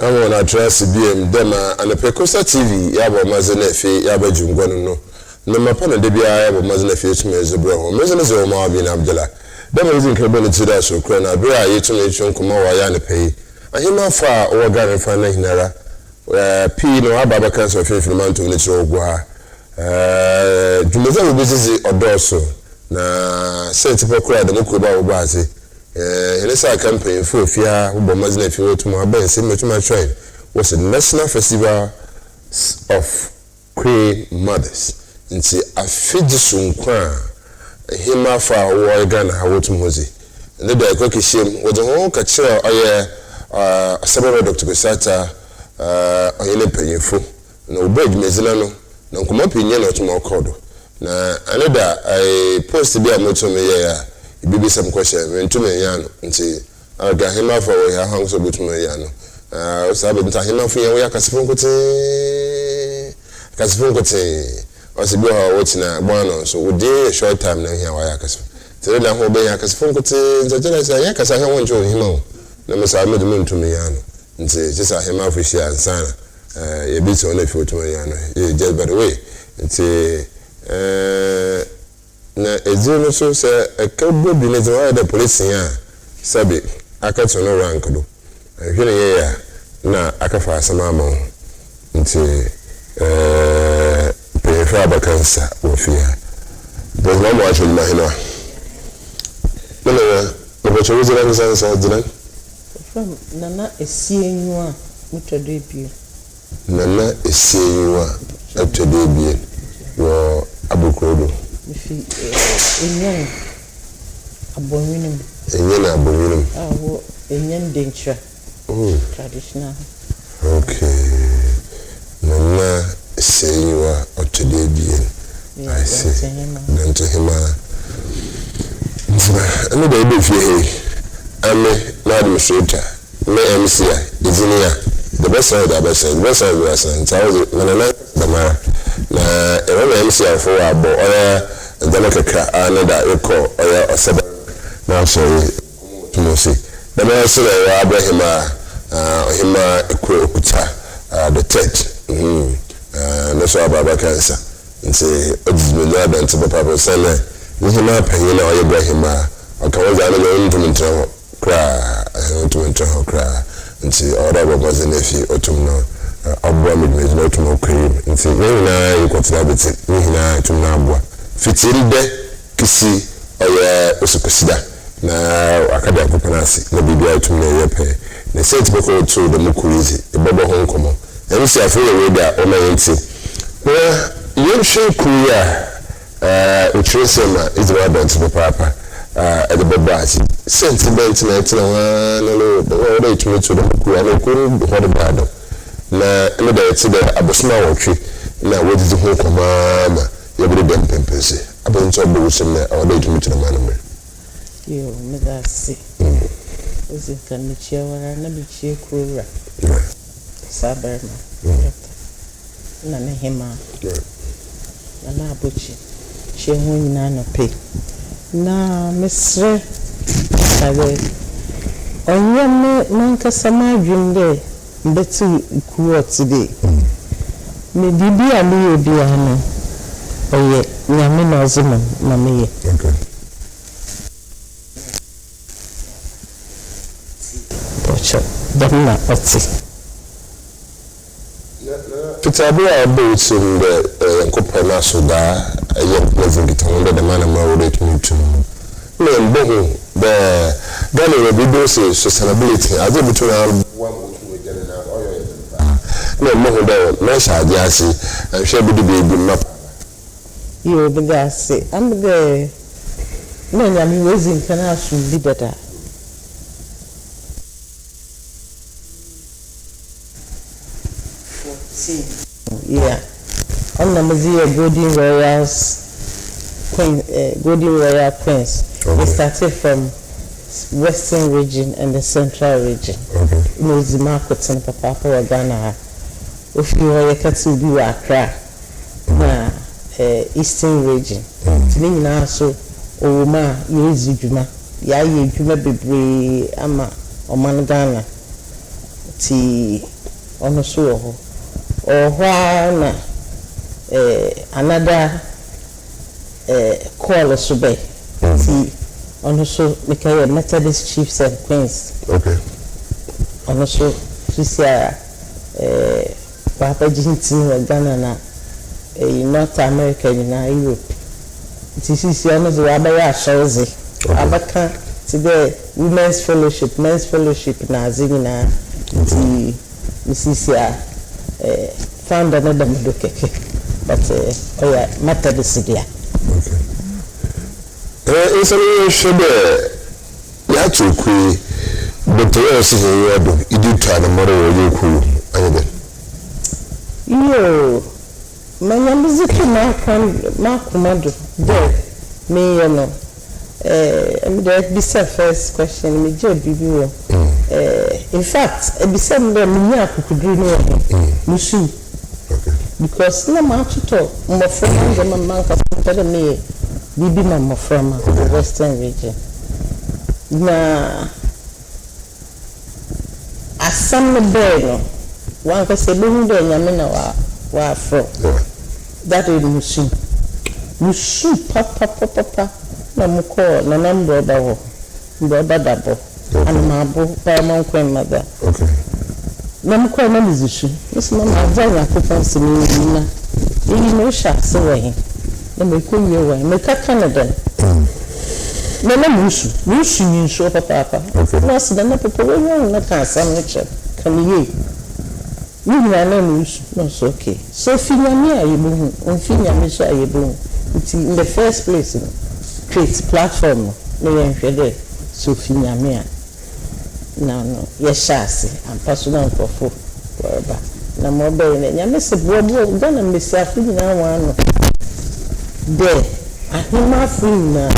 I'm on a dress BM Dema and a Pecosa TV, Yabo Mazanefi, Yabajum no mapana de bia ya bo mazina fiatu meze bro meze zo ma bi na Abdullah da me zin kebe ne tida so kra na bra yetu ne chon kuma wa ya ne pei ahima fa o gare fa na hinara pi no ababa kanso fefiri manto ne tro ogwa jumeza wo bizizi odoso na senti po kra de mko ba wo ba ase ele sa campaign fo fia wo bo mazina fiatu ma ba se metuma train was the National Festival of Queen Mothers nti afiji sunkwa hima fa wo Ghana ha wotum hozi ne da ko kishim wo de ho ka kire oye asababa Dr. Besata oye ne panyefo na obed mezina no na nkoma penye na otum okodo na aneda I post bi amotum ye ya bibi sam question mentum ya no nti aga hima fa wo ya hanso betum ya no sabe nta hima fu ye wo ya kasifon kote Osibo ha wotina bwana so wudi a short time na hia wa yakaso tere na ho be yakaso fonkote nzajela sa yakasa ha wonjo hima na mesa medu ntumi yano nti jisa hima afushi ansana ye bi so na fiotuma yano ye just by the way nti na ezino so se ekabo bi ne zo da police ya sabe akato no rank do hwene ye ya na akafa asama ma nti Faba cancer wofia there's no more actually mahina no but you zira nsansa dina from nana Esienyiewaah mutodebie nana Esienyiewaah atodebie wo abukrodo fi Enyan Abowium Abowium wo Enyan dencha traditional okay nana Esienyiewaah otodebie I see Adontenhemaa and the baby fee I'm an administrator me MC engineer the best side the best side was and nana Abura na e MC for abo oya delicate another echo oya osaba na so to see the best side Abura Ekua Okutta the third no so ababa cancer nti odizmenu adante papa sele nhima panyin na oye Ibrahima akawaza na ntumntro kra ntumntro kra nti oda baba zenefi otum no abua midmeji no otum okrim nti nyina yikotra beti nyina tum na abua fitilde kisi oye osukusida na akada kopanasi na bibia tum na yepe na sent boko to the mukurizi ebobo honkomo MC afure we da o mayenti yemhwe kuya utrusema izwa dance papa at the babachi sentiment na tena no no to the kuya no kuru ho bado na me da yeti da abosma wotwe na wodi ho komama yebere dem pempese abonto bo wusem na o da to the maname yo me da si ozi kan chiawara na bi chie kura Saberma na Nehema na Abuchi chehu nyina no pe na mesre sabe onye mankasa madwin de mbeti kuo today me bibi ali obi ano oye nyame na ozuma na meye okay pocho damna oti Abura boats in the Okutta so da a young pleasant guitar the man of my rate me to no the Ghana will be doses sustainability as if between our one no more than Mesha Jasi and shall be the baby map. You be there say I'm the no I'm raising can I should be better. Yeah, I'm the Golden Royals Golden Royal Queens. Okay. We started from Western region and the Central region. Okay. No Zimakot and Papa Ghana. If you are a cattle be Accra, Eastern region. Meaning also OMAR, Yezujuma, Yaya Juma Bebre, Ama, Oman Ghana. Ti ono so ho na another call so be ti ono so make a Methodist chiefs and queens okay ono so Fisia Papa Jintin wa Ghana na North America na Europe. This is one of the Abaya shows. Abaka today men's fellowship na zina the Mrs. found another mudokeke. But oh yeah, Methodist there. Okay. It's a should ya chukui but you see here you do try the model you cool either. Yo my name is Makumado. There, me, you know. There be the first question. Me, just be in fact, be some them me could do no musu. Because no matter to my friend, my man can tell me, be my from the Western region. Na asam no boy no. One can say, "Boom, do nyamina wa from." That is musu papa na muko na number dawo brother dabo and mabo paramount queen mother okay na muko na musu this mama avanya kupon sini na yi no sha se we na me ko ye we me ka Canada na musu ni so papa na se na papa we na ka sam ne che kan ye you are no so okay. So Finyami ayebu, Finyami so ayebu. In the first place, create platform. No so Finyami. No. Yes, and personal for whatever. Na mobile. Nyame se bobo. Gonna miss a free na one. There, I hear my free na.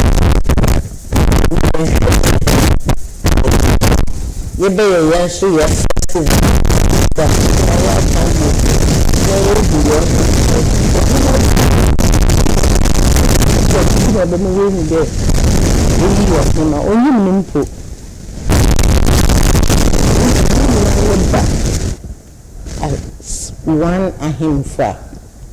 You be a young so yes. But I can't one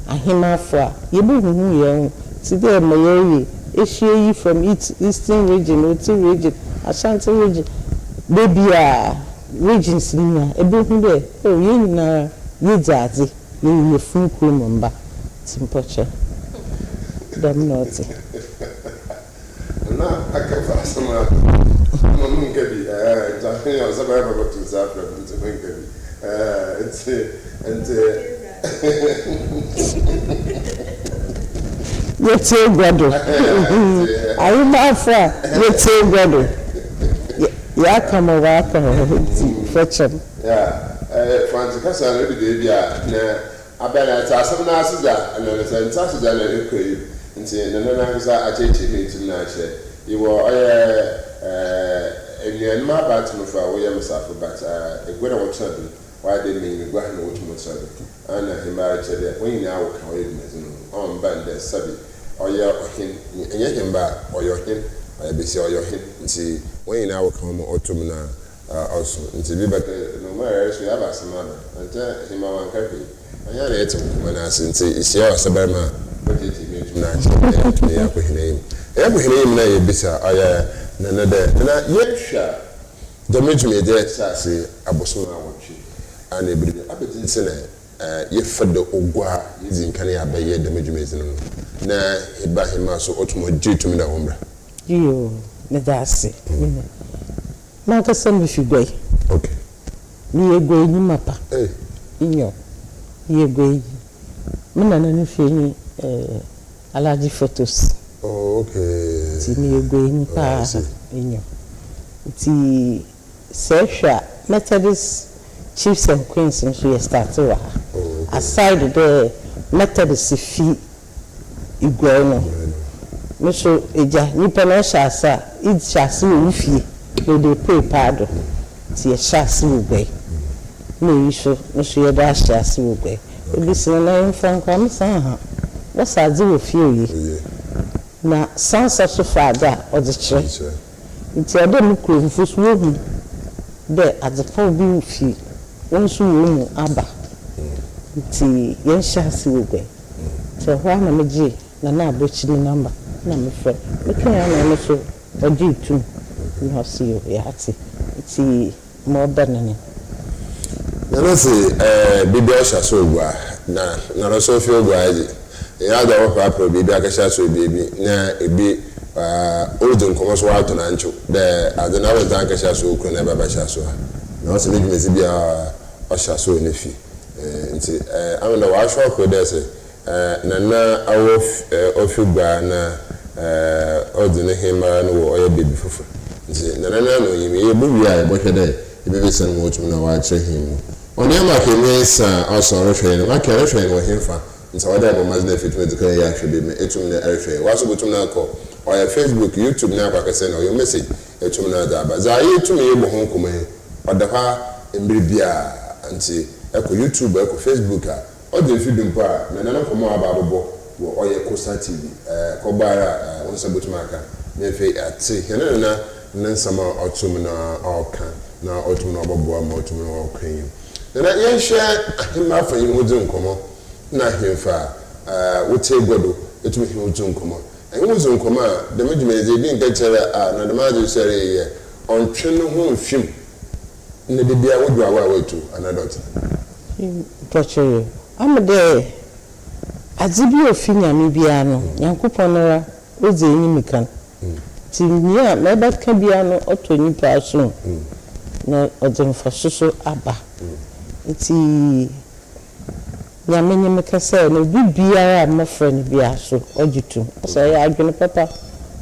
ahimafra yebu hu today my issue from eastern region region Ashanti region baby regions niya ebehu de ye nyina ye jaze ye funku mba timpoche dem not na akafa sama mama nkabi jafin ya zaba ba to zafra nkabi yete gwado ayi ma fa yete gwado ya kama waka fetchem Francis na ready dey bia na abana ta asem na asida na senta asida na ekoyi nti na nsa acheche meeting na ache iwo Enyan ma bat no fa wo yam safu but egwena wo chabi why dey me gwa na wo tumo chabi ana himba chede when na wo ka wo yim no on band sabi oya ohin enye himba oya ohin oya besi oya ohin nti when na wo ka mo otum na also nti bi but no matter so ya ba samana anta himba wan kafi anya na etu mana nti isia wasabama budget me na ya ko hinayim na ye bisa oya na yehwa damage de sase aboso na wotwe ana ebiri abetin se na yefada ogwa yizinkan ya baye damage no na eba hima so otumo jitum na hombra yo na dase na ka sem bifigwe okay ni egwe ni mapa inyo ni egwe mena na ni feni alaji photos. Oh, okay. Ti mi egwe ni pa inyo. Ti Sesha Methodist chiefs and queens in she started wa. Aside the Methodist fi igwe no. Me so eja nipa na shasa, it shasa wo fie. No dey pray pardon. Ti shasa wo gbe. Me iso, me so ye da shasa wo gbe. Ebi se na mfa kwa me san ha. What's a do with you? Na sansa so father or the church. It's a democracy for swim. There at the phone be with you. wonso wo mu aba nti yen shasi wo gbe so ho na meje na abochi ni number na me frɛ me kan na no so oji tu na si yo ya ati ti mo banane na se bibi o sha so ogwa na ro so fi ogwa aji ya da wo pa bibi aka sha so bibi na ebi origin komo so wato na nchu de adena wo dan aka sha so okru na baba sha so na o se meji mezi bia o sha so ne fi nti amena wa sho ko de se na awo ofugba na Adontenhemaa no wo oye baby fufu nti na no yimi e buwi a bo hwede e be san mo tum na wa kire him oni ama ke nsa osoro hwe no ma kire hwe no himfa nti wada bo mazna fitment kan ya hwe be me etum na erhwe wa so butum na ko oya Facebook YouTube na kwa kase na yo message etum na da ba za yetum ye bo hon kuma oda ha embiribia nti eko YouTube eko Facebook a odi fidum pa na ko mo aba bobo wo oye Kosa TV ko bara wonsa butum aka me fe ati hene na nansama otum na oka na otum na obobo ma otum na okwan na yen hwe ahema fa yin wodin komo na hemfa wote godo etum hin wodin komo en wodin komo de medumeze bi nka chere na de maje shere ye ontwe no ho mfim na de bia wodu awa wetu anadot touchere amde azibi ofinya mi bia no yankopon no oze enyimikan ti nia na ba ka bia no otoni pa so na odemfa soso aba ti nya menye mekase no bibia ma friend bia so ojitu so ya adwene papa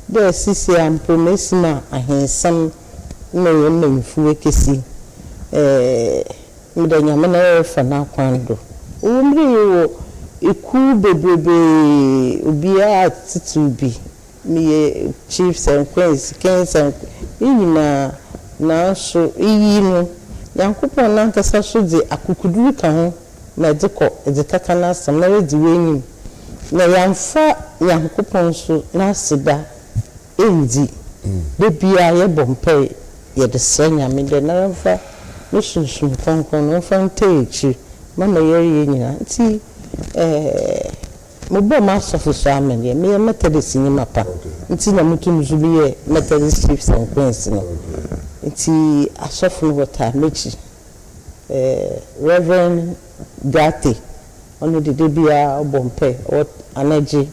de sisi ampo mesima ahensam na yo menfu ekesi mede nya mena fa na kwando umri yo Eku bebebe ubia titubi mi chiefs and queens kings and inina na so iyi no yankopon na nkasa so de akukuduru ka ho na de ko de kaka na asam na redi wenyim na yamfa yankopon so na sida endi de bia ye bompe ye de senya me de na mfa no sunsun konkon no mfa ntechi mama ye nyina nti mobo ma sofu so amene me methodist ni mapa nti na mutum zubiye methodist chiefs and queens no nti asofu wota mechi Reverend Gate ono de bia obompe o anaji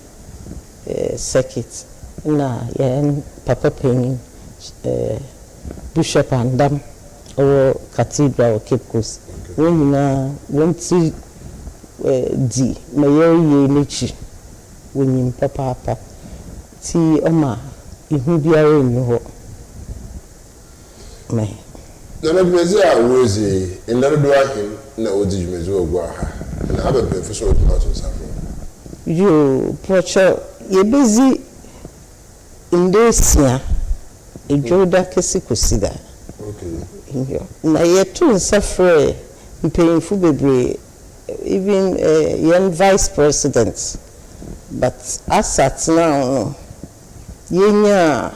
circuit na yen papa penny Bishop Andam o cathedral Cape Coast when na wonti di mayoye lechi wonyim papa ti oma ihu biara ni ho me na medumezi a wozi ndare do ahim na odi jumezi ogwa ha na abebe fuso tomato safo yo procho ye bezi indesia ejoda kesi kosida okay na ye tu nsafre mpeyinfu bebre even young vice president but as at now yenya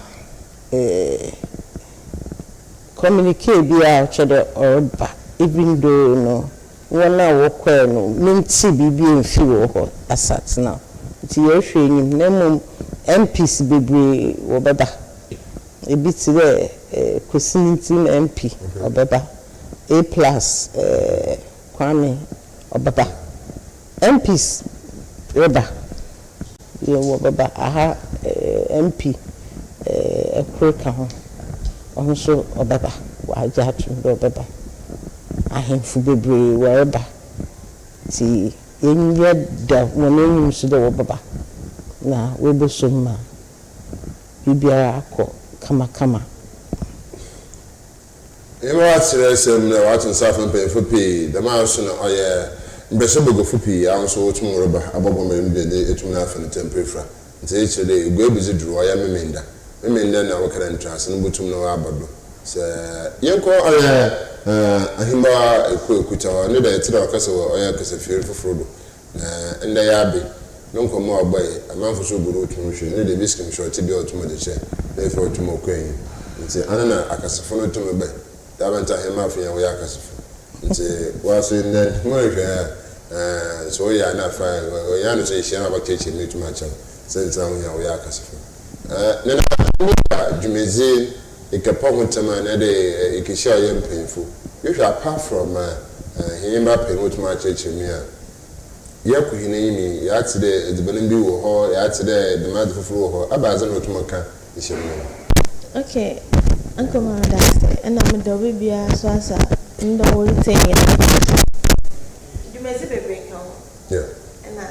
communicate bia chede orba even though no wona wokwa no minti bibi enfi wo ho as at now ti ye hwe nyim na mum MPs bebre wo beba e biti we Kosinti MP obeba A+ Kwame obaba MPs reba ye wo baba aha MP Ekua ka ho onso obaba wa jatu do baba ahemfu bebre wo reba ti yenye da wonanyum so do wo baba na we bosomma bibia akọ kama Ewa tiresem na watun safan pe fopi da ma so na oye mbese bogo fopi ya so otum roba abobo me de etum na afan temperature nti e chede ego ebizi duru oya memenda na wakara entrance no butum na wa abado se yenko oye ahimba Ekua ne da etira wakasa oya kasa firi foforo na nda ya be no nkomo agbaye amanfo so buru otum hwe ne de biskim short bi otum de che na efe otum okwan nti anana akasafo no otum be Adontenhemaa afia we akasafo Was in that merger, so yeah, not fine. Yana say she never teaching me too much. Since I'm here, we are Cassifer. Then Jumizin, it can pop with man, it can show you painful. You should apart from him up in which my church in here. Yaku Hinimi, Yatside, the Belimbi or Yatside, the mother for floor, Abazan Otumaka, is your name. Okay, Uncle Maradaste, and I'm a Dobia Swasa in the whole thing. You may see the break home. Yeah. And I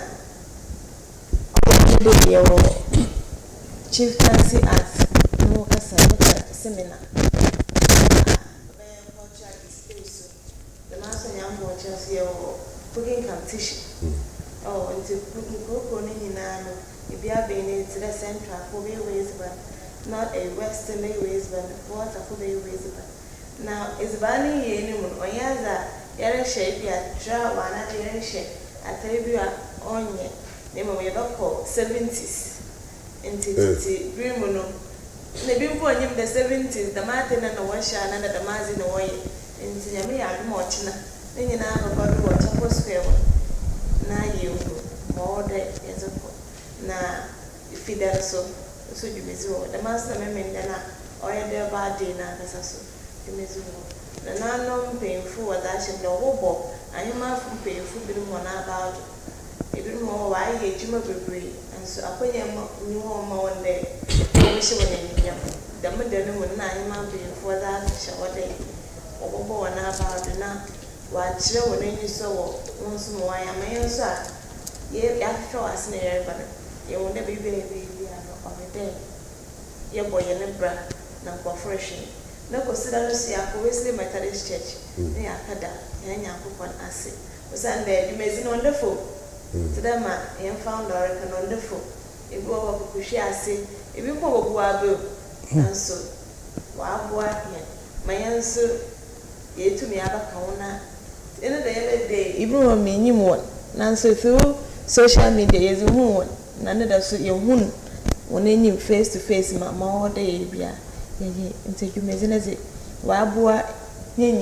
chieftaincy at Mokasa seminar. The master young watchers here cooking competition. Oh, and to cook on in Nano, if you have been to the central for ways, but not a western ways, but water for ways. Now, it's Bunny anyone or Yaza, Yara shape, draw one at the shape. I tell you, onion, name of your local 70s. Into Grimuno. The before him the 70s, the Martin and the washer and the Mazin away. Into Yamia and Mochina. Then you now have a bottle of Chapo Square. Now you more day as a now if you dare so you may do the master memory then or their bad dinner as a so you may do the non painful was actually no wobo and you might from painful bit more about a bit more why hate you and so I put him new home one day. Wish you were the middle would not might be for that shower day or wobo and about the now. What children you saw once more, I may answer. Ye after us near, but you won't be baby of a day. Your boy and a bra, now for fresh. No consider see a Wesley Methodist Church near Kada, and Yakupon Acid. Was Sunday, you may see wonderful. To them, I am found Oregon wonderful. If you go up, push I say, if you go up, and so, wow, my answer, ye to me about Kauna. In the day, even when me one, Nancy through social media is a woman, none of us your wound when any face to face, my more day, yeah, until you may say, Wabua, nay,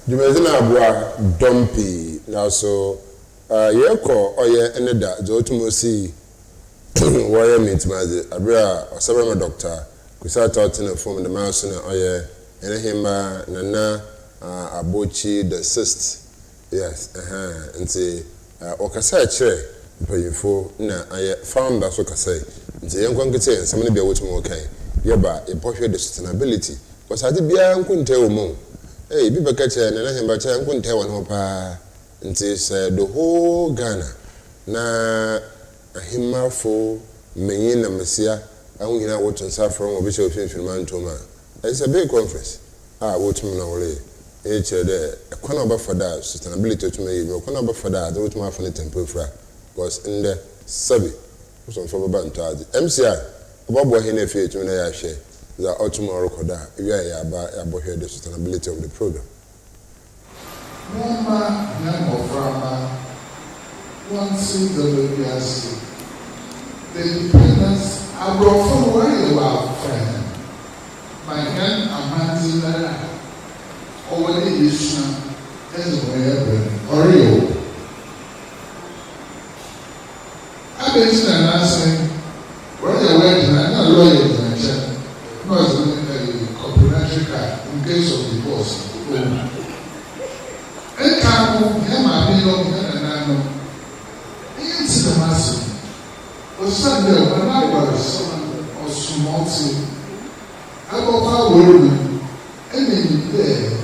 You may say, Dumpy, now so, Yako or ye another, the automosi, wire meet my Abura or several doctor, because I taught in a form of the mouse or ye. Enyenyewaah Nana Abochi the sixth, yes, and say, Okassa chere, mpanyinfo na aye founder so kasa nti yen kwan kete nsem ne bia wotum okay yeba e pohwe the sustainability because ade bia nkunte wo mo bi beka che na hemba che nkunte wo no pa nti say the whole Ghana na ahimafo menyin na mesia ahonyina wotun safron obi che ofin mantoma. It's a big conference. Wotum na wole chere de ekwana oba for that sustainability to me no ekwana oba for that the wotum afọ ne temporary because in the sabi so for ba ntade MCI obabo he na fie tu na ya hwe za otum recorder wi ya ba ya bo the sustainability of the program. Mama na oframa once the legacy the independence abrofo where you are friend my hand amanzila already is where Oreo. I mentioned an answer where the wedding and not lawyers mentioned was a complimentary card in case of divorce. And Camu, Yama, and Nano, into the massive was Sunday when I was someone or small. I go far away and then there.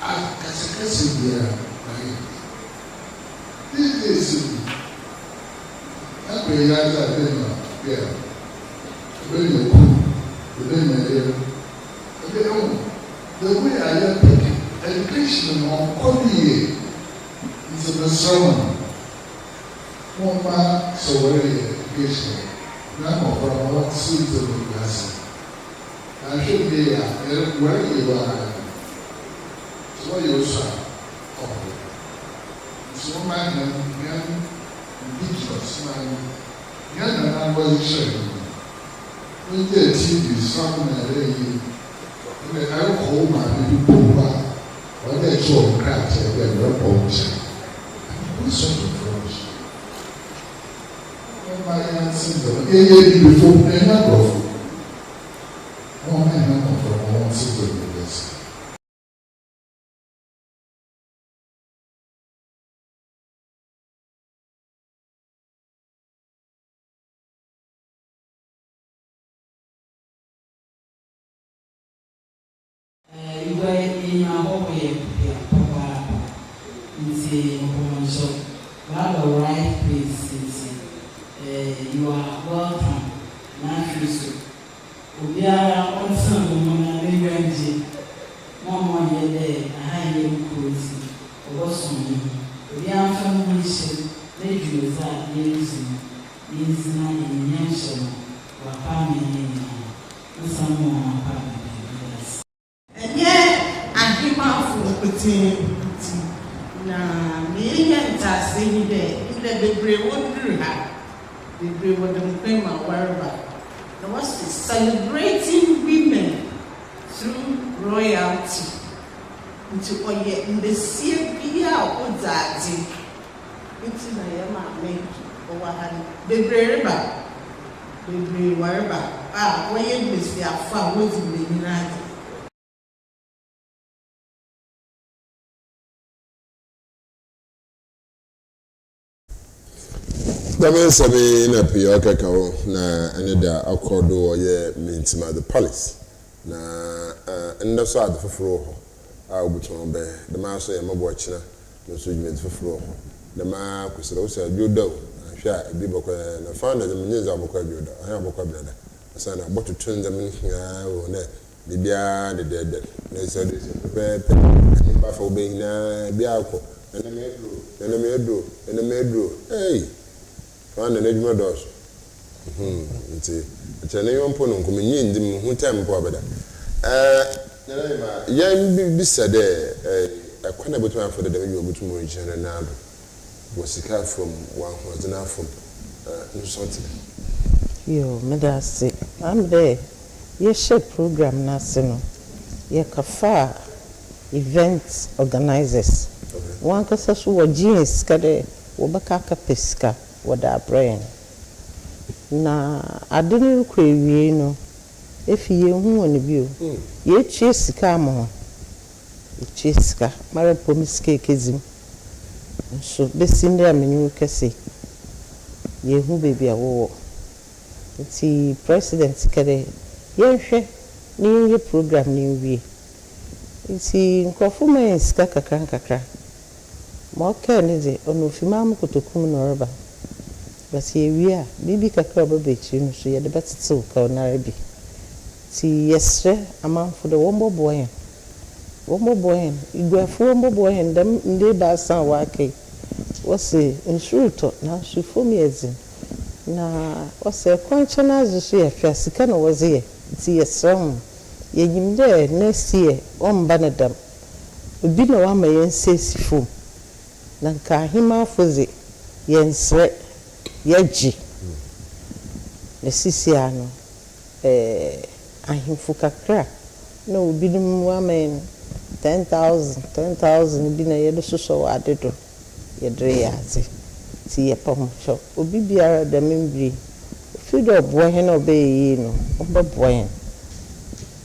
As here, this is I realize that yeah, when you cool, the way I am education on Kobe is a sermon. One so very education. Now, from what suits the class. I should be where you are. So you saw. So my young indigenous man, young was sharing. When the TV somewhere, I don't call my people when they show cracks and they're not always. What's sort of rubbish? My answer before they have go. One man have from one single place. You were in a hallway, Papa. It's a promotion. But the right place is you are welcome. Naturally so. We are on some woman, Mama, I had you crazy. Also, we are from mission. They use that using these 9 Enyan or family. Some more family. And yet, I came out for putting na me yenta say there the brave would do her. The brave would pay my wherever. There was celebrating women through royalty. Into oye in the sea be out with that. It's in a yama make over hand. The brave wherever. Ah, where you miss your far was in the United. Damen sabi na pia kaka ho na ene da akodo ye mintima the police na enda so ade foforo ho a obuton be de ma so ye mabo china no so jumenti foforo ho de ma kusira wo sa biodo ahwa ebi bokwa na founder de menza bokwa biodo ahwa bokwa blada asa na boto tunza min ya wo na bibia de na so de pe ba fo be na bia akọ na medro hey Fana na edwuma dos. Nti chane yompo no nkomenyi ndim hu time po abeda. Yan bi sade akwana botu afọ de dem yobutu mo nchene na ado. Wasika from one hodina from nsoti. Yo, medase. I'm there. Ye share program na sino. Ye kafa event organizers. One kasa so wo jeans kade wo baka ka peska. Wada brain na adenu kwewie no efiye hu woni bio ye tue sika mo ye tue sika mara pomiske kezim so besinde amenyu kese ye hu bebi awo ti president kede ye hwe ni ye program ni wie ti nkofo men sika kakra mo ka ni de ono fima mu kotokum no roba but ye bibi kakra babechi no so ye de betete ka onare bi ti yesre amanfo de wombo boyen igwafo wombo boyen dem nde ba san wake wose insuruto na so fomi ezin na wose kwanche na azusu ye hwa sika na woze ye ti yesre ho ye nyimde next year omba na dam obi na wa ma yen sesi fom na nka hima foze yensre yaji nesisi ano ahimfu kakra na obi dum wa men 10,000 bi na yedo soso adedo yedre yazi ti yepom cho obi biara da membri fido boy he no be yi no obo boy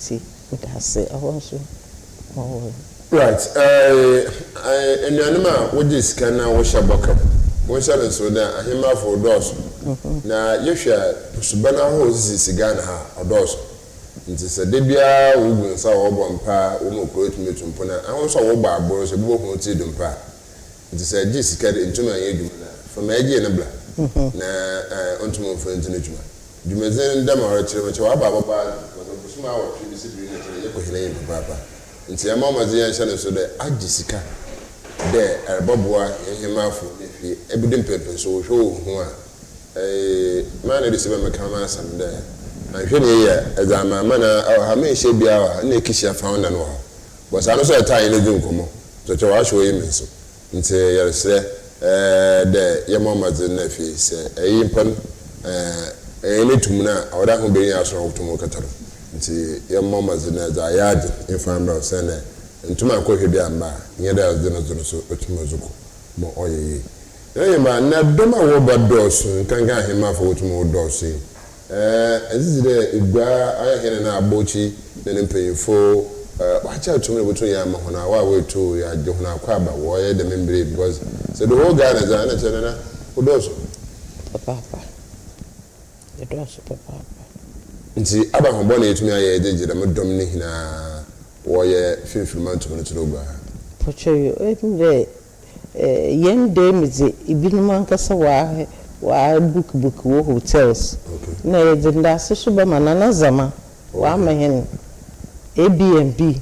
ti udase awonso Right enyanuma woji sika na wo shabaka won shall so da ahima for dos na yehwa subana ho siga na ha odos nti se de bia wogun sa wo bompa wo mo ko etumi tumpo na ahon so wo ba aboro se bo ko ti dumpa nti se ji sika de ntuma ye dum na from eje na bla na ontumo fo ntine djuma djumezen ndama wa chire ma wa baba ba ko kusuma wa fi disibiri na chire ye ko hina ye papa nti ya mama ze yan shane so de aji sika de erboboa ehemafo efi ebudem pepe so hwo hu a man de se be mekama asam de ahwe ne ye azama mana ha me hye bia wa na ekishia founder no ho but ano so etai ne djum komo so che wa hwo ye menso nti ya se de ye mama ze na fi se eyimpan ene tumuna awda ho be ya so ho tumo kataro nti ye mama zina za yard infamra sene ntuma akɔhwe bi amba nye da zina zino so otuma zuko mo oyeye ma na doma wo ba dosu nkanga hema fo otuma dosu ezide igba ayehene na abochi ne mpanyifo wacha tumwe butu ya mahona wa wetu ya johuna kwaba wo ye de membre because so the whole Ghana za na chenana odosu papa edosu papa nti aba ho bone etumi aye de jira modom ne hina wo ye finfirma tumwe turoba pocho ende yende mize ibinuma nkasa wa book wo hotels na yedinda so ba manana zama wa mahen ABNB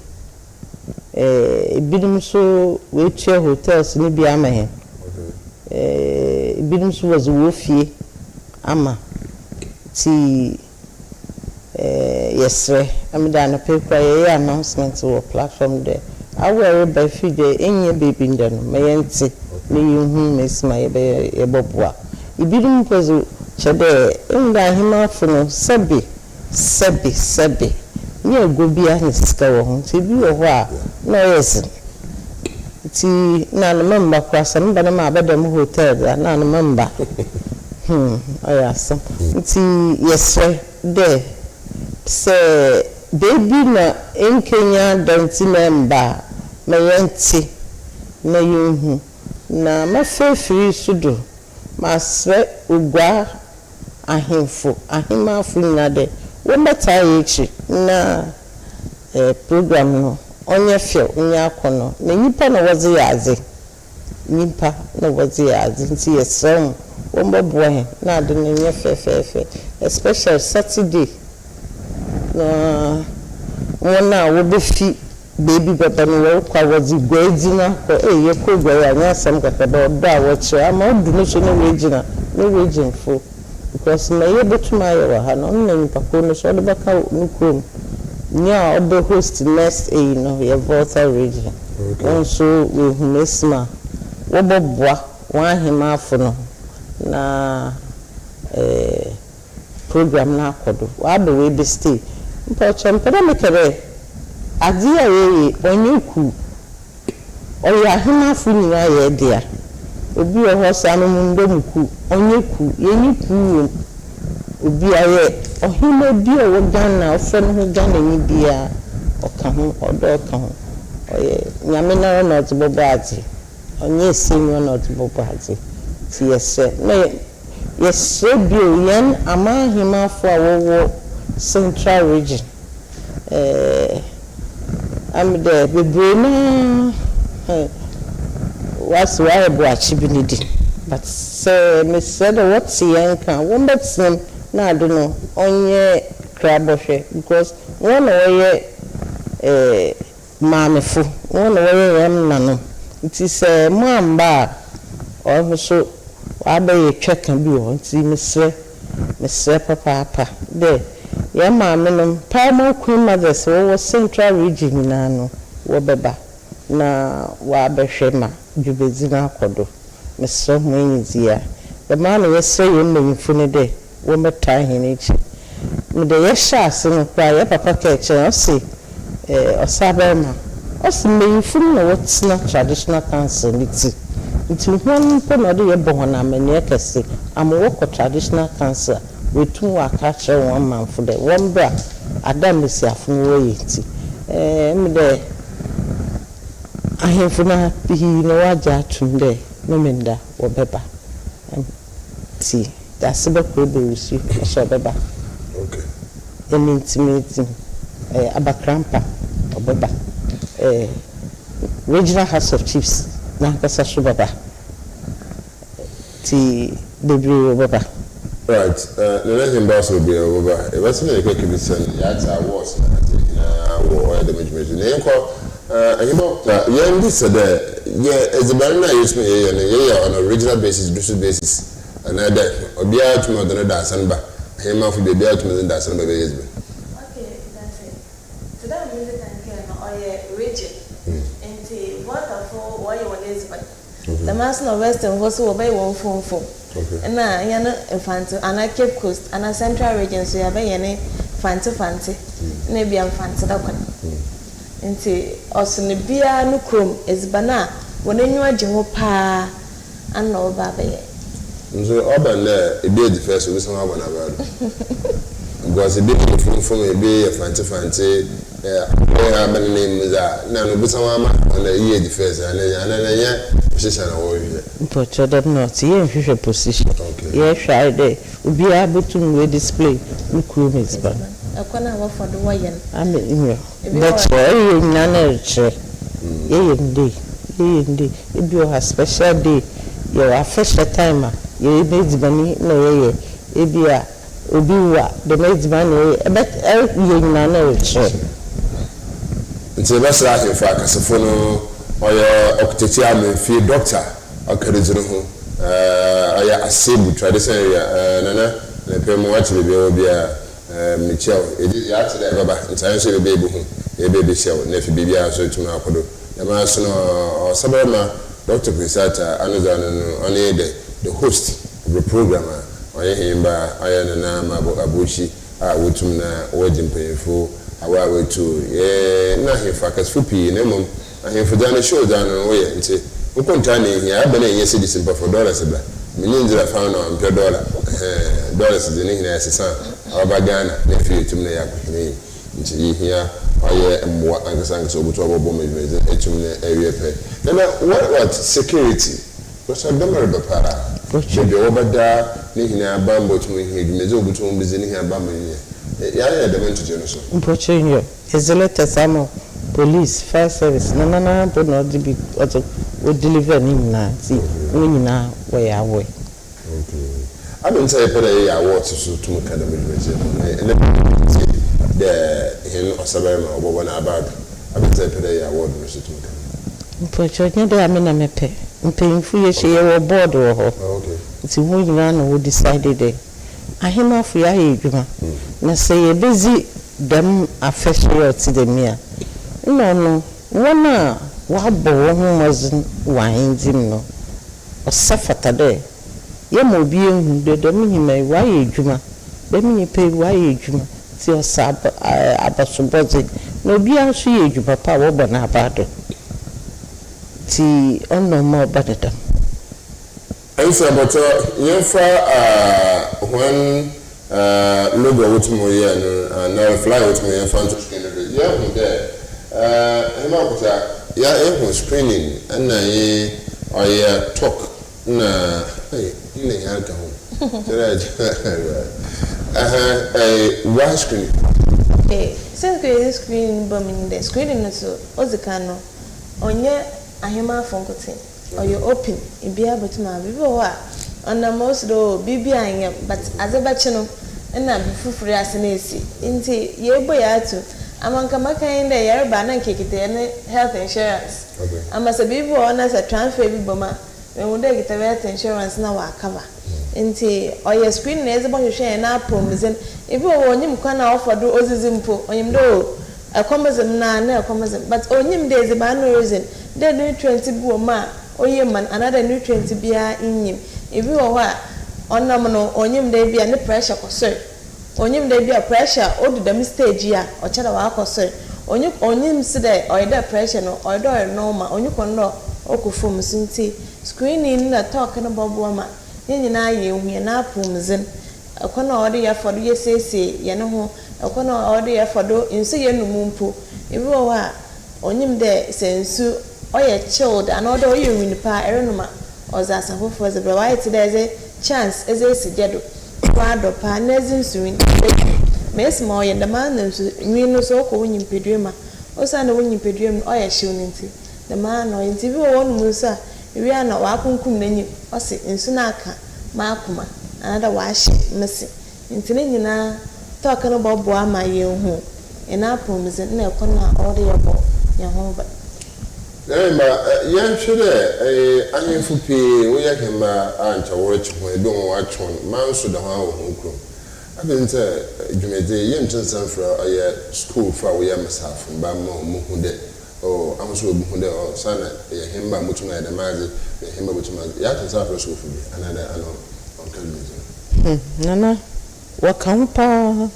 ibinum so we chair hotels ni bi amahen ibinum so was wo fie ama ti yesre amida na paper ye announcement wo platform there awere by figure enye baby ndano mayenti ni yuhu mesma ye bobwa ibidum pozo chede nda hima funo sabi nye gobia ni sika wo ho ti bi wo ho a na yes ti na no member kwasa mba na ma abeda mu hotel da na no member ayasa ti yesre de se baby na enkenya danti member mayenti na yuhu na mafefiri sudo masre ugwa ahimfo ahimafu na de wo meta yechi na program no onye fie onye akono na nipa na wozi yaze nipa na wozi yaze nti yesem wo mbobwo he na ade na nye fefe especially Saturday na wona wo be fi baby baba no wo kwa wozi gwedina ko ye ko gwa ya nya sam kaka do da wo che ama odu no so na wejina na wejinfo because na ye betuma ye wa ha no na nipa ko no so de baka nukrom nya odo host next no ye Volta region so we humesma wo bobwa wa hima afo no na program na akodo wa be we be stay mpa champera mekere adia ye onyeku oya hima afo ni ya ye dia obi o ho sa no mundo muku onyeku yenyiku obi aye ohima bi o wo Ghana ofe no Ghana ni bia oka ho odo oka ho oye nyame na no otibobo ati onye senior no otibobo ati ti yese na yese bi o yen ama hima afo awowo Central region am there bebre na was why boachi binidi but say me said what yanka one bet sem na do no onye kraboshe because one way mamefo one way yam nano it is mamba or so abe check and be on see me papa there ya mamenum palmo queen mothers wo Central region na no wo beba na wa behwema jubezina akodo mesro mwenyizia the man we say you menfo ne de wo meta hinichi me de yesha ase no kwa ya papa keche o se osabema o se menfo no what na traditional council niti hon po no de ye bo hona mane kese amwo ko traditional council wetu wa ka che won manfo de won bra adam besiafo wo yiti me de ahemfuna bihi no waja tunde no menda wo beba ti that's the problem you so beba okay intimate abakrampa obeba regional house of chiefs na kasa so beba ti debre beba right the legend boss will be over e was na ke kibisen ya ta awards na wo the management na enko ahimo yendi said as the banana use me ye on a regional basis district basis and that obia to more than that sanba ahimo for be to more than that sanba be yes be okay that's it so that music and care or region into what for why you want is but the master of western was obey one phone and na yana infant and Cape Coast and Central region so ya be fante na bia mfante da kwan nti osune bia no krom ezibana wonanyu agye ho pa anna oba baye nso oban na ebi di first we sama abana ba because ebi from ebi fante ha ban na muza na no bi sama ama na iye di first na ya position na wo yi but that not ye nhwehwe position ye hwai dey obi abetum we display no krom ezibana akwana wa fodo wayen ame inyo but ye nyana reche ye ndi ebi o ha special day ye wa special time ye be ezibani na ye ebi a obi wa the ezibani ye but ye nyana reche nti be sra he fa kasefo no oya Okutta ame fi doctor akarizuru ho oya asebu tradition area nana na pemu wa chebe bi obi a Michel edi ya tele baba ntan so be bu hu e be shell na fi bibia so tuma akodo na ma so no osabema Dr. Prisata anozano no only the host of the program oye himba aya na abushi a wotum na wajin payefo awa wetu na hefa kasfupi na mom ahemfo dana show dana oye nti ukonta na ehia aba na yesi di simple for dollars ba mininjira fa na ampe dollars de ne hina yesesa aba Ghana na fi etum na yakohine nti ehia oye mwa angasanga so buto obo mejeze etum na ewepe na what security because adamare be para bebe obada ne hina bambo tum hina gimeze obuto mbize ne hina bambo ya the mentor so Mpochonyo ezelete samo police fire service na bo no de bi auto o deliver ni na ti nyina wo ya wo okay I don't say put a award so to academy the hin osabema obo na abad I don't say put a award so to Mpochonyo de amena mepe mpemfu ye hye wo board wo ho okay ti wo nyina no wo decided ahema fu ya edwuma na say ye busy dem afeshi oti de mia no wona wa bo wo ho mazin wa hindim no osafata de ye mo bi ehun de dem hima wa ye edwuma dem ni pe wa ye edwuma ti osab abasobozi no bi aso ye edwuma pa wo bo na abado ti onno mo badada Ensa but when logo with me and now fly with me and fan to screen yeah there yeah screening and I talk na hey you know why screen since we screen bombing the screening so ozikano onye ahema fonkote or you open in be able to my people and the most do bibi anya but as a bachelor and na be free as an AC into ye boy to amanka makain de yerba na kekite health insurance okay I must be born as a transfer bi boma when we get health insurance na wa cover into or your screen is about share na promisin if you wonyim kwana offer do ozizimpo onyim do a commercial na commercial but onyim there is a no reason the nutrients bu ma oye man another nutrients bia inyim if you are onam no onyim dey bia ne pressure koso onyim dey bia pressure o do the stage ya o chara wa koso onyim si dey o dey pressure no o dey normal onyiko no okufom sinti screening na talk na bobo ma nyina ye hu na apumzin akona o dey ya fodo ye sese ye ne ho akona o dey ya fodo nso ye numumpo if you are onyim dey sensu oye chilled and other oye winipa erenuma oza asafofo ze bra why today is chance is a sigedo kwado pa nezin suwin mes mo ye the man nwinu so ko wonyim pedwema osa na wonyim pedwem oye hyew nti the man no nti bi won musa wi ana wa kunkum nanyi osi nsu na aka ma akoma another wa hye mesi nti ne nyina talk no bobo ama ye hu ina promise na ekona order ye bo ye ho ba yan should onion for pay, we can answer watch when don't watch one, mouse to the house. I didn't say, you may say, Yenton for a school for we are myself from Bamo Muhunde, or I'm so Muhunde or Sana, him by Mutuna, the Mazi, him with my Yakin Safra school for me, another Uncle Nana, what come pa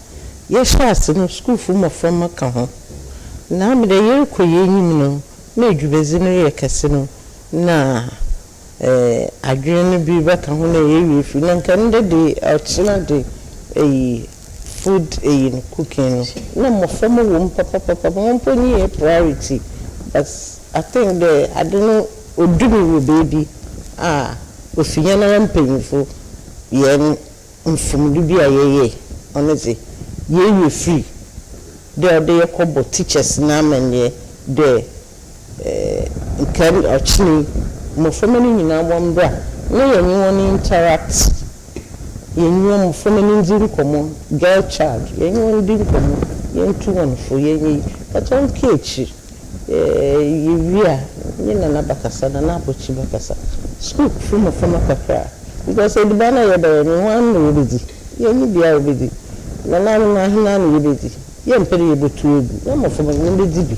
Yes, no school from a car. Now, me the year no, made you visit casino. Na, I dream be back on a if you don't come the day outside a food in cooking. No more formal room, papa, one pony a priority. But I think I don't know, or do me with baby. If you are painful, yen from Libya, ye, honestly, ye you free. There are couple teachers now and ye, there, can actually more family in our one bra. No, anyone interact. You family didn't come girl child, anyone didn't come, young 2 for ye, but on cage. You na bakasa na apochi bakasa school from a kakra because the banner you be one obedi ye ni bia obedi na hina na obedi ye mpere ye botu egu na mo from no be bi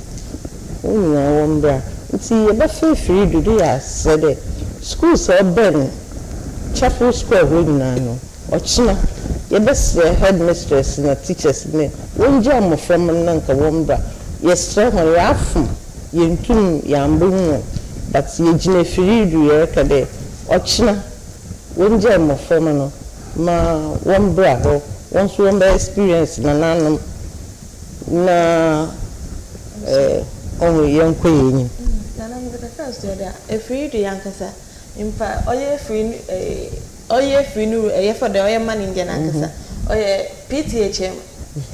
onyina won bra nti ye ba free do ya said school so ben chapel square ho nyina no ochina ye be headmistress na teachers ne won jam mo from na nka won bra ye strong on yafu yentum yambu but ye gine free do ye kade ochina wonje mo fam no ma won bra ho won so won experience na nanom na on yanko yin nanam the first day free do yankasa impa oye free nu e for the oye man in yankasa oye PTHM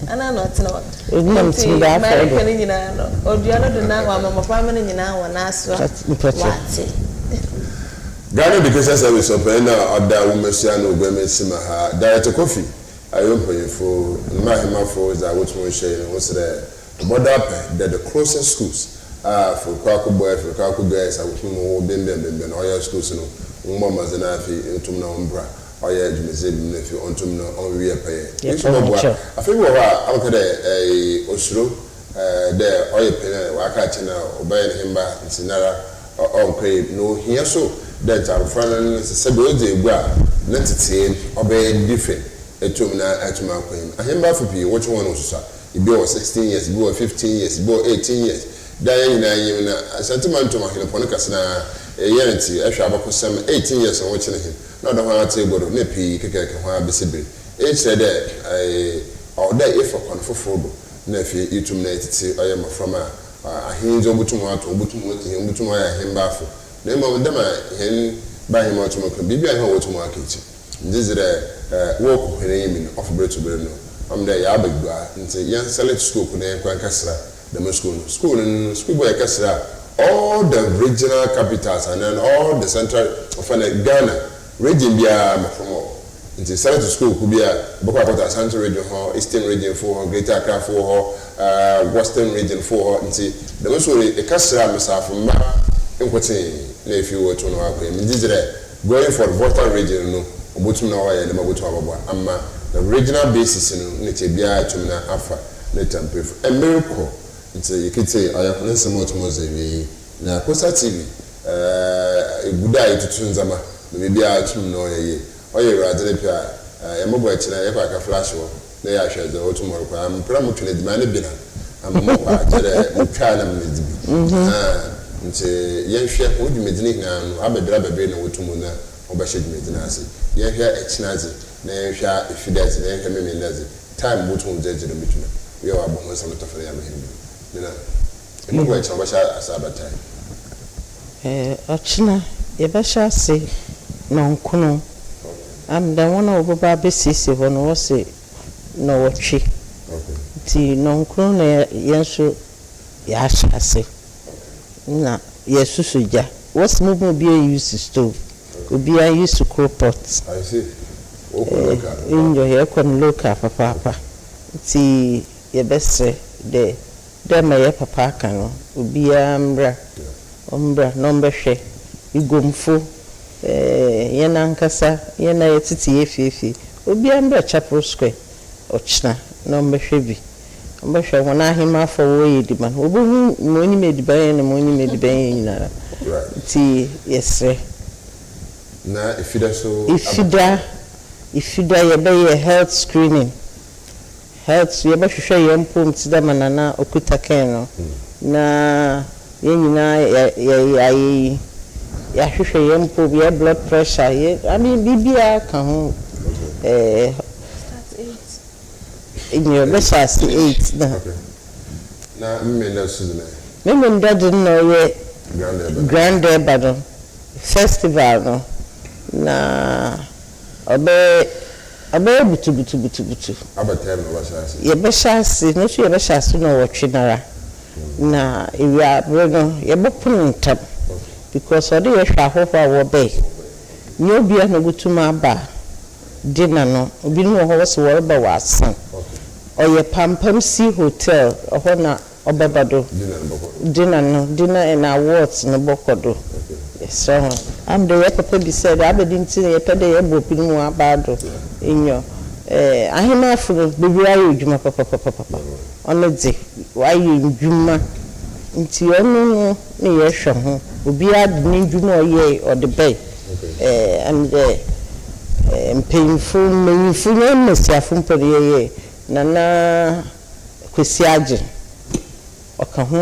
ana not no Enyan ti da fa do ni nyina no oduano do na wa mama pa me nyina wa na so wati Ghana Education Service open na other women no gwemesima ha Director Kofi ayompoyefo mahemafo za wotmo share no say border the closest schools for kwako boy for kwako guys awotmo bembe no oya schools no mo mazena afi entum na ombra oya jumeze na fi ontum na onwie paye so bobwa afi wo ha amkade osuro de oya pene waka chena obay ne himba nsinara onkwe no hia so that our friend said we gua na tete obay different etum na atuma kwen ahemba for bi which one so e be 16 years e be 15 years e be 18 years dan yin na yin na sentiment ma hene pon kasna yenti ehwa abakosam 18 years on which him na do ha table na pi kekeke ho abesibre e said all day if for konfofo na fi etum na tete oyema from ahinjo butum ato butum ya hemba fo na ma ndama hen ba hema to makon bibia he wotum akiti ndizire wo hene yimi of breto bre no am da ya bagba nti yan select school ko na kwa kasra the school boy kasra all the regional capitals and then all the central of Ghana region bia from nti select school ko bia boko akota central region ho eastern region for greater Accra for ho western region for ho nti the school e kasra mesafo ma enkote na if you were to know akwa ndizire going for voter region no obotum na wa ya na mabotum ababwa amma the regional basis no ne tebia tumna afa na tampef emeriko nti yikite ayakona nsemo otumozewi na Kosa TV eguda itutunzama na bibia atum no yeye oye radere pia emobo achina yakwa ka flash wo na ya hweze otumoro kwa mpra mutune dimane bina amma kwa tere mutwa na mdibi nti yenhwe odi medini na no abedra bebe na wotumu na obahye medina ase yenhwe achinaze na yenhwe efidaze na yenhwe memendaze time wotumu jejere mituna we wa bo nsam tofere ya mehimbi nina emobo achina obahye asaba time achina yebahye ase na nkono am da wona oboba besisi ho no wose no wotwe ti no nkono na yenso ya ase na yesusu ja what's movement be use stove obi use coal pot I see in your hair kon local papa ti ye bese de me papa kan obi ambra no mbehwe igomfo yena nkasa yena yetiti yefiefi obi ambra chapel square ochina no mbehwe bi mbehwe wona ahima for wo yedi man obo moni mediban na moni mediban nyinara ti yesre na ifida so ifida ye be health screening health ye ba hwehwe ye mpom ti da manana Okutta ken no na ye nyina ya hwehwe ye mpom ye blood pressure ye bibia ka ho in your beshas 8 na mmena suzuna me dad no ye grand Ibadan festival no na obe butu abatem no bashasi ye beshasi no so ye beshasi no wotwenara na ewia no ye bopun ntam because ode ye hwa hofa wo be ni obi na gutuma ba dinner no obi no ho so wo ba wasan oye pampam si hotel oho na obabado dinner and awards no bokodo so am the ye papa bi said abedinti ye pede ye bopin mu abado inyo ahima furu bebi ayo djuma papa ono de wayo djuma nti ono ne ye hwe ho obi ad ne djuma oye o de bay and painful no mesiafo mpere ye nana kwesiaje oka ho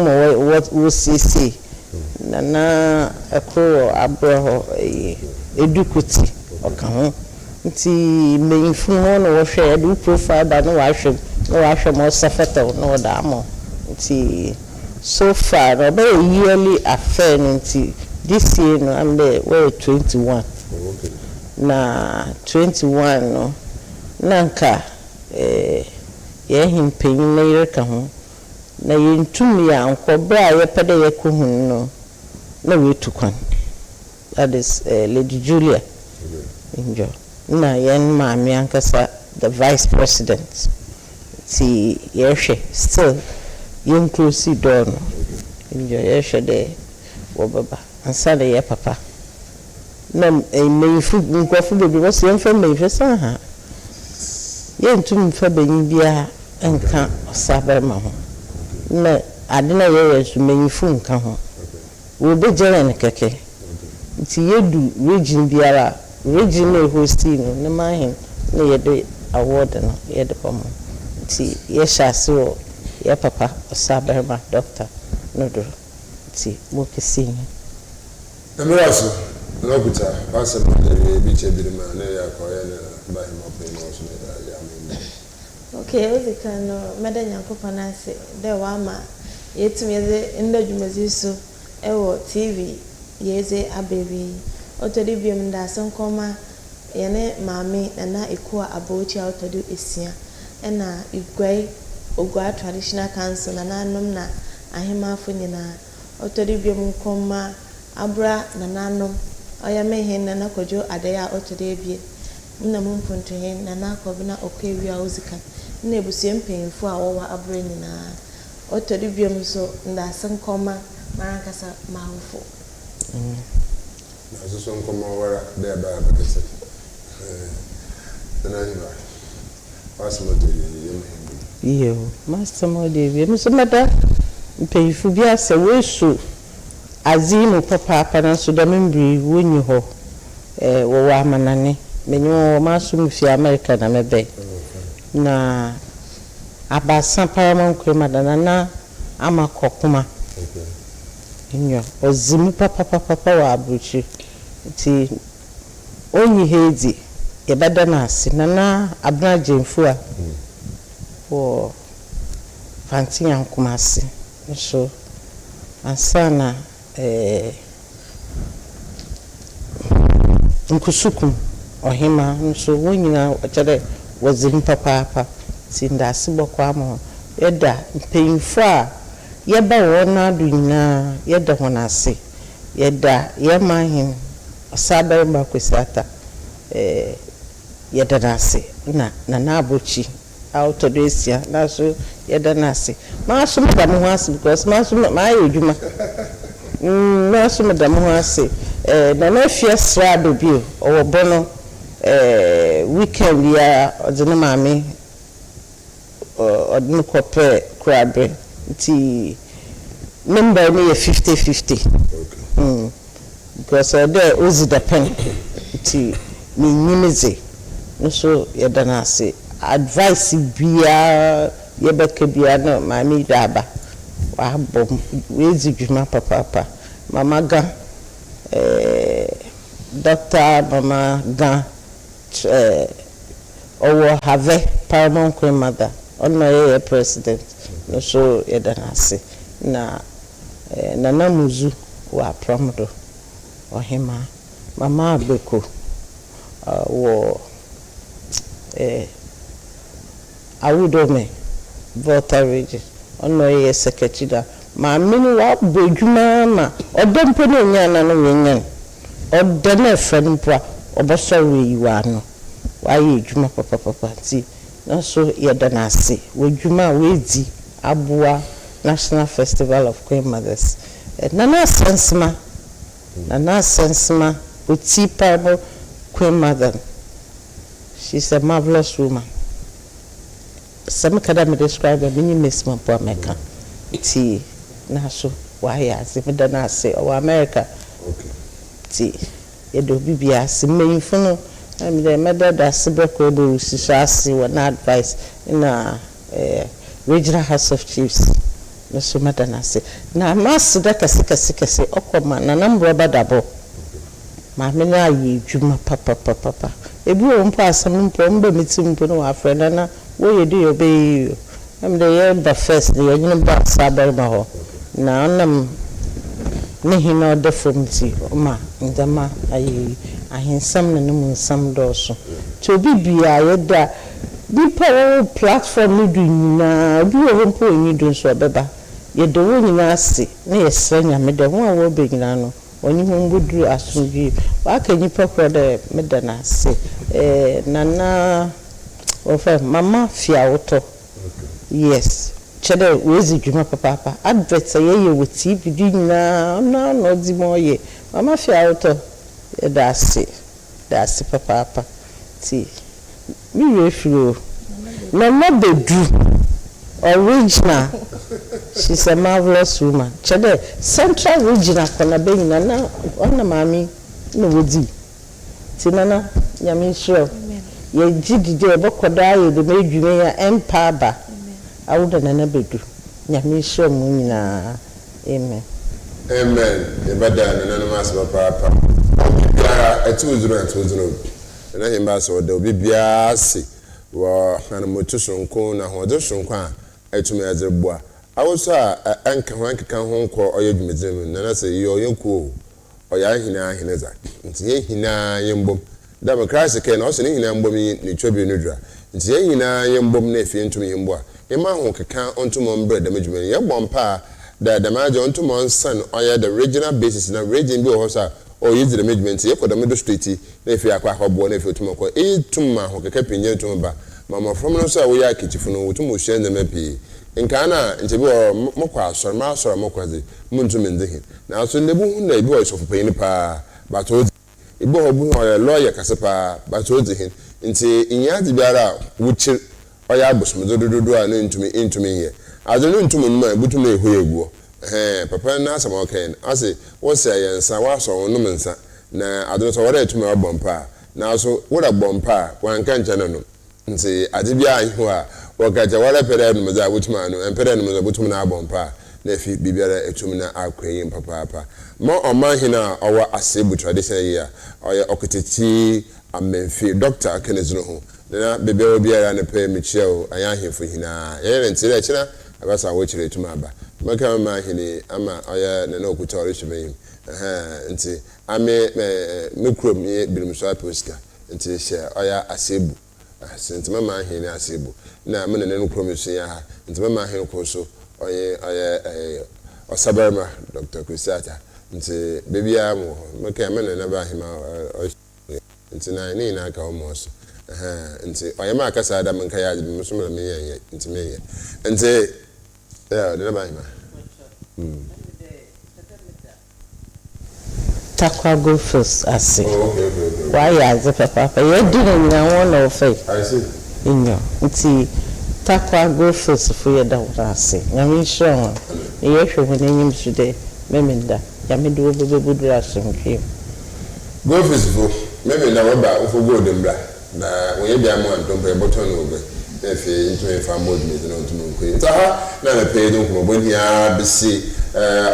wo sisi nana Ekua Abura ho edukuti oka ho nti meyifu ho no wo hwe edu profile ba no wa hwe mo safeto no da mo nti so far no be yearly affair nti this year no am there we 21 na 21 no nanka ye himpenyin na yeka ho na yentumi ya nkobra ye pede ye kohun no na we tukwan that is Lady Julia injo na yen maami ankasa the vice president si yehwe still yen close door no injo yehwe de wo baba ansa de ye papa na meyifu nkwafu bebi wo se mfa meyifu sa ha yentum fa benyin bia enka osaber ma ho na adena ye yesu meyifu nka ho wo be jere ne keke nti yedu region biara region na hosting no na mahin na yede award no yede pomo nti ye shase wo ye papa osaber ma doctor no do nti mo kesi Amiraso Okutta pastor na bi chebirima na ya ko ya na ba him up no so na ya me okay ezikano meda nyankopana ase de wa ma yetum yeze ndadwumazi so ewo TV yeze abebi otodi biom da sankoma yene maami na Ekua abochi otodi esia na igwai ogwa traditional council na nanom na ahemafo nyina otodi biom koma Abura na nanom oya mehe na kojo adaya otodi ebie na mumpunto hen na nakobi na okewia ozika na ebusie mpemfo a wowa Abura nyina otodi biom so nda sankoma marankasa mahufo na so nkoma wara de ba kese na hiba pasmo de yo master mode bi me so mada mpemfo bi ase wesu azimu papa na so da membri wonyi ho wo wa manane menyo masum fi America na mebe na abasa paramount kwema na ama kokuma inyo ozimu papa wa abuchi ti onyi hedi e beda na ase na abna jemfu a wo fanti yankuma ase so ansana nkusukum ohima nso wonyina akere wazimu papa sindasi bokwa mo yeda mpemfo a yeba wona do nyina yeda honase yeda yemahin osaber ba kwesata yeda nase na abochi autodesia na so yeda nase ma so da mo hase because ma so ma ayoduma na so da mo hase na fie srado bio owo bono weekend ya odine maami odine kope krabe ti number me 50-50 because there was the pen ti mi nyimize so yedana ase advice bia yebeke bia no mami daba wa bom wezi dwuma papa mama ga Dr. Mama ga owo have paramount queen mother ono president no so yedanase na nana muzu wa promodo ohima mama abeko wo awudome Volta region ono secretary da ma mini wa bodwuma ma odempo no nyana no yenyan odene fenpo obosowe yiwa no wa ye dwuma papa ti na so yedanase wodwuma wezi Abura National Festival of Queen Mothers nana sensma uti pabo Queen Mother. She's a marvelous woman. Some can describe a mini miss Mampoameka. Tea, Naso, why as if it does say, oh, America. Okay. Tea, it do be as a main funnel. I'm the mother that Siboko do, Sisasi, one advice in a regional House of Chiefs. No so matter say. Now, Master Daka Sika say, Okuma, a number of double. Mamma, ye, Juma, papa. If you won't pass some pombe meeting to our friend, Anna, will you do obey you? I'm the year but first, the young box, Sabermaho. Now, Nihino deformity, Oma, in the ma, I hear some doors. To be a be power platform, doing now, do a rumpo in you do so, Beba. Yet the one you ask, near Senya, made the one will be nano. When you would do as you, why can you prefer the medana say, Nana of Mama Fiauto? Yes, Cheddar, where's the Juma Papa? Adverts a year with TV doing now, no, the more ye. Mama Fiauto, that's the papa. See, me if you, Mama Bedu, original. She's a marvelous woman. Cheddar, Central Regional Conabena, now on the mammy, no woody. Tinana, Yamin sure. Ye did the Bokoda, the made you mayor empire. I wouldn't never do. Yamin sure, Munina. Amen. Amen. The better anonymous papa. A 200. And I ambassador, there will be biasi. Well, and a motion corner, or just some quan. To me as a boy. I was a anchor wank come home call or you museum, and I say you're young cool or Yahina Hineza. It's Yahina Yambum. Democracy can also in Yambumi, Nitrobi Nudra. It's Yahina Yambum nephew into me in boy. A man who can count onto mon bread the management. Your bomb pa that the major onto mon son or the regional basis in a region bill hosa or use the management. You for the middle street if you are quite hot born if you tomorrow. 2 man who can keep in your tomba. Mama from no say we are kitchen to mo share the mepi. In Kana, into Mokwa, Sir Master Mokwazi, Muntum in the hit. Now, so the boon they voice of pain pa, but told Ibo or lawyer Casapa, but told him, into Inyati Biara, which Oyabus, do into me here. I don't know to me, but to me who you go. Papa Nasa Mokan, I say, what's say, and Sawas or Numansa. Now, I don't know what to my bompa. Now, so what a bompa, one can't general. And say, Adibia, who are. Wakaja wala pere maza butumano empere maza butumana bompa na fi bibere etumina akwen papa mo omahina owa asebu tradition year oya okititi amenfi doctor kenezno ho na bebe obiara na pe michel ayahefo hina ye ntire kira abasa wo kire etuma aba maka ma hini ama oya na Okutta orishime nti ame mikrom ye birimso aposka nti she oya asebu since mama hini asebu na me nenu promise ya nti mama hini ko so oye osaberma Dr. Kusata nti baby am maka me na ba hima nti na ni na ka omo so nti oye ma aka sada me nka ya me so me ye nti me ye nti ya de ba hima Takwa go first, I see. Okay. Why is the papa? You're doing one of faith. I see. In your, Takwa go first for your daughter, I see. I mean, sure. You should when you today, Meminda. Yamidu will be good rushing him. Go first, maybe now about for good and black. na onye bia mo antompe botton no be efe into e fa mod me no ntum nko nta ha na na pe do nko boni a bisi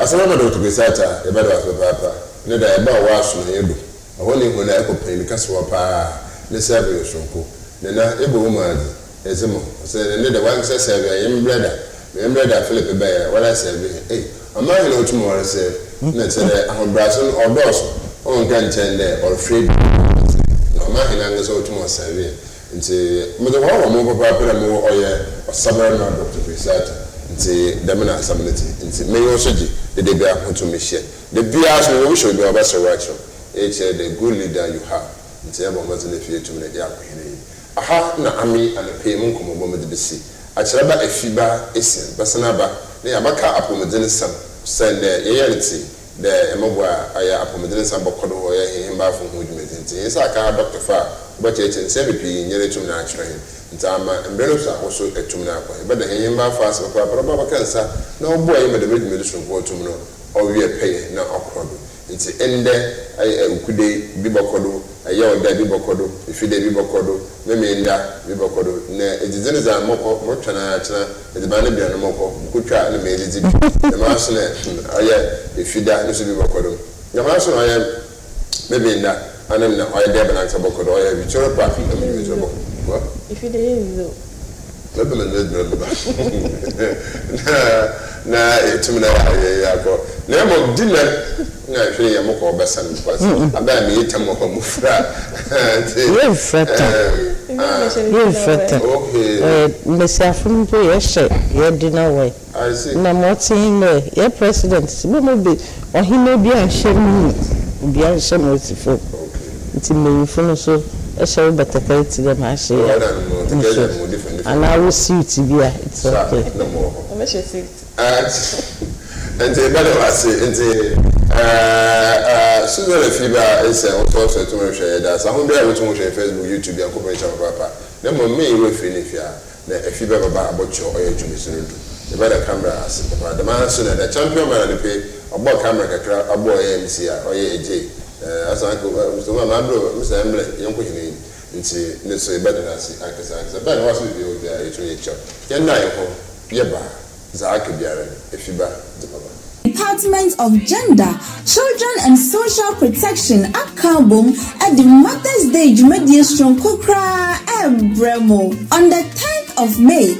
asama na do to besata e ba do aso papa ne da e ba wa aso na edo ahoni ho na ekopɛ ni kaso pa ne serve yo sonko ne na ebo ma di ezemo se ne da wan se serve yem brother Philip be wala serve ama he no tumo wala serve na se da ahobraso odos on kan chende or free no ma he na ngaso tumo serve nti mo do wa mo papa pere mo oye sabara na Dr. Research nti damina asability nti me yo soji de bia hoto me share the bia so we should be about reaction the good leader you have nti eba mo zene fie tum na dia kwene aha na ami ana pe mo nkomo bo me de besi a kire ba afiba esen basana ba na ya maka apomedene sam send ye yeliti the emogwa aya apomedene sam bokodo ho ye himba fo ho dwumeti nti yesa ka Dr. Fa but ye chen se bepi nyere tum na akire nti ama mbelo so akoso etum na akwa ebe da himba fa so kwa ba kansa na obo ayi me de medwumeti so ko tum no o wie peye na okrodo nti ende ukude bibokodo aye oda bibokodo ifide bibokodo memenda bibokodo na ejizene za moko motwana atena edibane bia no moko kutwa na melizi na maso na aye ifida no so bibokodo na maso na aye memenda anan na aye de bana tabokodo aye bichoro pafi na bichoro ko ifide yezo na etumna ya ko na mo dinna na hwe ya mo ko besan kwasi aba mi etam ho mo fra ye frata mesiafun po ye she ye dinna way na mo tin ye president mo be ohino bi a hye mu bi a hye mo sifo nti me funu so e she better ti dem ha she and I will see it be it's okay no more I'm sure see and the better was it Susan Fiba is also to me share that some there with me Facebook YouTube and corporation papa then me we finish ya na Fiba baba about your oil to me the better camera as papa the man soon the champion man the pay about camera kakra abo MC or AJ as uncle so my bro Mr. Emble young question nti ne so better as akasa but was with you there to each other yen na ho yeba za akabiara Fiba the papa Department of Gender, Children and Social Protection at Kabum at the Mother's Day Jumedian Strong Kokra Bremo. On the 10th of May,